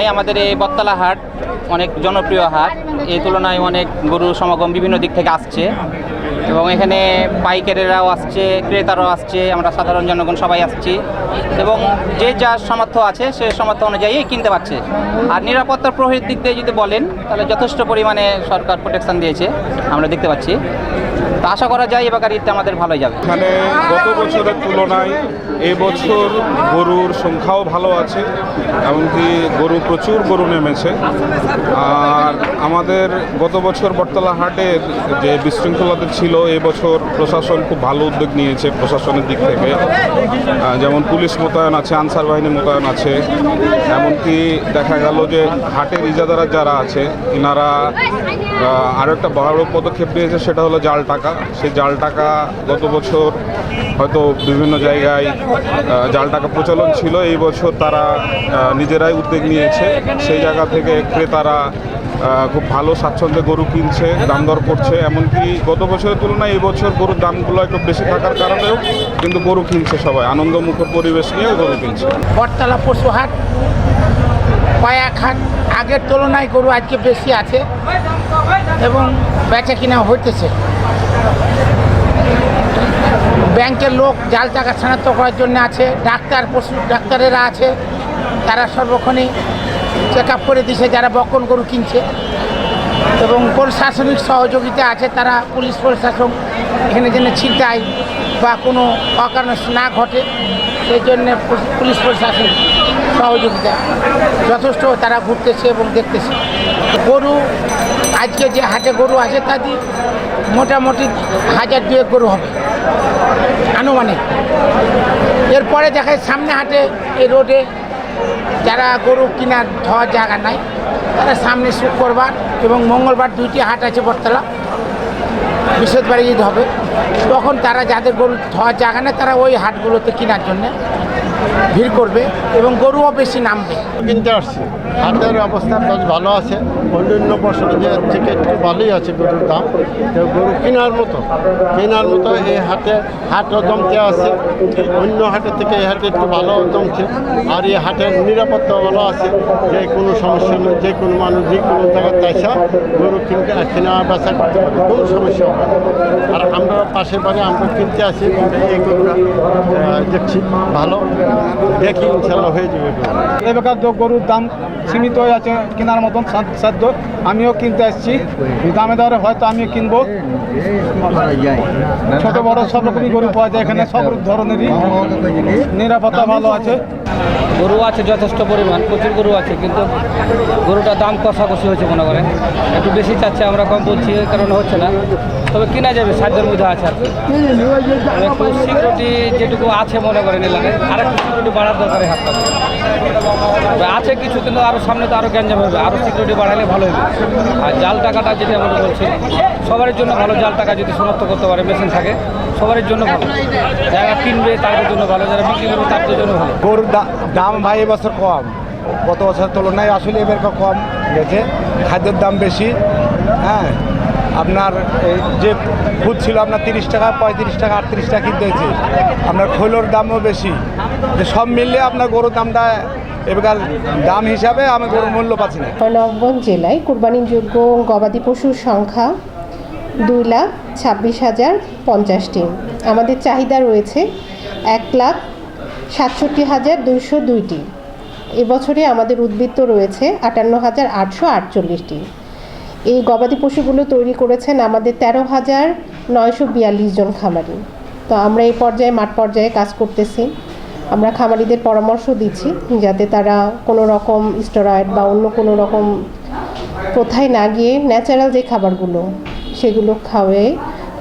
তুলনায় আমাদের এই বটতলা হাট অনেক জনপ্রিয় হাট। এই তুলনায় অনেক গরু সমাগম বিভিন্ন দিক থেকে আসছে এবং এখানে পাইকারেরাও আসছে, ক্রেতারাও আসছে, আমরা সাধারণ জনগণ সবাই আসছি এবং যে যার সামর্থ্য আছে সে সামর্থ্য অনুযায়ী কিনতে পারছে। আর নিরাপত্তার প্রহরীর দিক দিয়ে যদি বলেন তাহলে যথেষ্ট পরিমাণে সরকার প্রোটেকশন দিয়েছে, আমরা দেখতে পাচ্ছি। তো আশা করা যায় এবার ঈদটা আমাদের ভালোই যাবে। এখানে গত বছরের তুলনায় এবছর গরুর সংখ্যাও ভালো আছে, এমনকি প্রচুর গরু নেমেছে। আর আমাদের গত বছর বটতলা হাটের যে বিশৃঙ্খলাতে ছিল, এবছর প্রশাসন খুব ভালো উদ্যোগ নিয়েছে প্রশাসনের দিক থেকে, যেমন পুলিশ মোতায়েন আছে, আনসার বাহিনী মোতায়েন আছে। এমনকি দেখা গেল যে হাটের ইজাদারা যারা আছে ইনারা আরও একটা বড় পদক্ষেপ নিয়েছে, সেটা হলো জাল টাকা। সেই জাল টাকা গত বছর হয়তো বিভিন্ন জায়গায় জাল টাকা প্রচলন ছিল, এই বছর তারা নিজেরাই উদ্যোগ নিয়েছে। সেই জায়গা থেকে ক্রেতারা খুব ভালো স্বাচ্ছন্দ্যে গরু কিনছে, দাম দর করছে। এমনকি গত বছরের তুলনায় এই বছর গরুর দামগুলো একটু বেশি থাকার কারণেও কিন্তু গরু কিনছে, সবাই আনন্দমুখর পরিবেশ নিয়ে গরু কিনছে। বটতলা পশু হাট, কয়েক হাট আগের তুলনায় গরু আজকে বেশি আছে এবং বেচা কিনা হইতেছে। ব্যাংকের লোক জাল টাকা শনাক্ত করার জন্য আছে, পশু ডাক্তারেরা আছে, তারা সর্বক্ষণে চেক আপ করে দিছে যারা বকন গরু কিনছে এবং প্রশাসনিক সহযোগিতা আছে। তারা পুলিশ প্রশাসন এখানে যেন ছিনতাই বা কোনো অকারণ না ঘটে সেই জন্যে পুলিশ প্রশাসন সহযোগিতা যথেষ্ট তারা ঘুরতেছে এবং দেখতেছে। গরু আজকে যে হাটে গরু আছে তাদের মোটামুটি 1000-2 গরু হবে আনুমানিক। এরপরে দেখায় সামনে হাটে এই রোডে যারা গরু কেনার ধোয়ার জায়গা নাই, তারা সামনে শুক্রবার এবং মঙ্গলবার 2টি হাট আছে বটতলা, বৃহস্পতিবারে ঈদ হবে, তখন তারা যাদের গরু ধোয়ার জায়গা নেই তারা ওই হাটগুলোতে কেনার জন্যে ভিড় করবে এবং গরুও বেশি নামবে। কিনতে আসছি, হাটের অবস্থা বেশ ভালো আছে, অন্যান্য বছরের যে থেকে একটু ভালোই আছে গরুর দাম। গরু কেনার মতো এই হাটও জমতে আছে, অন্য হাটের থেকে এই হাটে একটু ভালো জমছে। আর এই হাটের নিরাপত্তা ভালো আছে, যে কোনো সমস্যা নেই, যে কোনো মানুষ যে কোনো জায়গায় তাইসা গরু কেনা বেচা করতে পারে, কোনো সমস্যা হবে। আর আমরা পাশের বাড়ি আমরা কিনতে আসি, এই গরুটা দেখছি ভালো, দেখি ইনশাল্লাহ হয়ে যাবে। এবার গরুর দাম সীমিত হয়ে আছে, কেনার মতন সাধ্য। আমিও কিনতে আসছি, দামে দরে হয়তো আমিও কিনবো। ছোট বড় সব রকমই গরু পাওয়া যায় এখানে, সব ধরনেরই। নিরাপত্তা ভালো আছে, গরু আছে যথেষ্ট পরিমাণ, প্রচুর গরু আছে, কিন্তু গরুটার দাম কষাকষি হচ্ছে মনে করেন, একটু বেশি চাচ্ছে, আমরা কম বলছি এই কারণে হচ্ছে না, তবে কিনা যাবে, সাধ্যের মধ্যে আছে আর কি। একটু সিকিউরিটি যেটুকু আছে মনে করেন এলাকায় আর একটু সিকিউরিটি বাড়ার দরকার হাতটা আছে কিছু, কিন্তু আরও সামনে তো আরও গ্যাঞ্জাম হবে, আরও সিকিউরিটি বাড়ালে ভালো হবে। আর জাল টাকাটা যেটা আমরা বলছি সবার জন্য ভালো, জাল টাকা যদি শনাক্ত করতে পারে মেশিন থাকে সবার জন্য ভালো, যারা কিনবে তাদের জন্য ভালো, যারা বিক্রি করবে তাদের জন্য ভালো। গরুর দাম ভাই এবছর কম, গত বছর তুলনায় আসলে এবার কম গেছে। খাদ্যের দাম বেশি, হ্যাঁ। আপনার যে খুদ ছিল আপনার 30 টাকা, 35 টাকা, 38 টাকা কিনতে হয়েছে। আপনার খোলোর দামও বেশি, যে সব মিললে আপনার গরুর দামটা এবার দাম হিসাবে আমি গরুর মূল্য পাচ্ছি না। নবগঞ্জ জেলায় কুরবানিযোগ্য গবাদি পশুর সংখ্যা 2,26,050টি। আমাদের চাহিদা রয়েছে 1,67,202টি। এবছরে আমাদের উদ্বৃত্ত রয়েছে 58,848টি। এই গবাদি পশুগুলো তৈরি করেছেন আমাদের 13,942 জন খামারি। তো আমরা এই পর্যায়ে মাঠ পর্যায়ে কাজ করতেছি। আমরা খামারিদের পরামর্শ দিচ্ছি যাতে তারা কোনো রকম স্টেরয়েড বা অন্য কোনো রকম প্রথায় না গিয়ে ন্যাচারাল যে খাবারগুলো সেগুলো খাওয়াই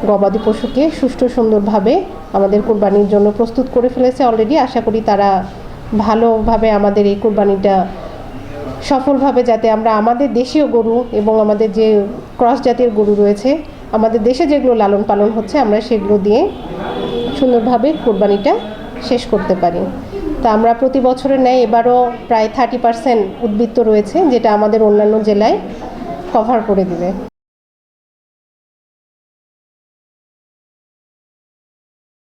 গবাদি পশুকে সুষ্ঠু সুন্দরভাবে আমাদের কোরবানির জন্য প্রস্তুত করে ফেলেছে অলরেডি। আশা করি তারা ভালোভাবে আমাদের এই কোরবানিটা সফলভাবে, যাতে আমরা আমাদের দেশীয় গরু এবং আমাদের যে ক্রস জাতের গরু রয়েছে আমাদের দেশে যেগুলো লালন পালন হচ্ছে আমরা সেগুলো দিয়ে সুন্দরভাবে কোরবানিটা শেষ করতে পারি। তা আমরা প্রতি বছরের ন্যায় এবারও প্রায় 30% উদ্বৃত্ত রয়েছে, যেটা আমাদের অন্যান্য জেলায় কভার করে দিবে।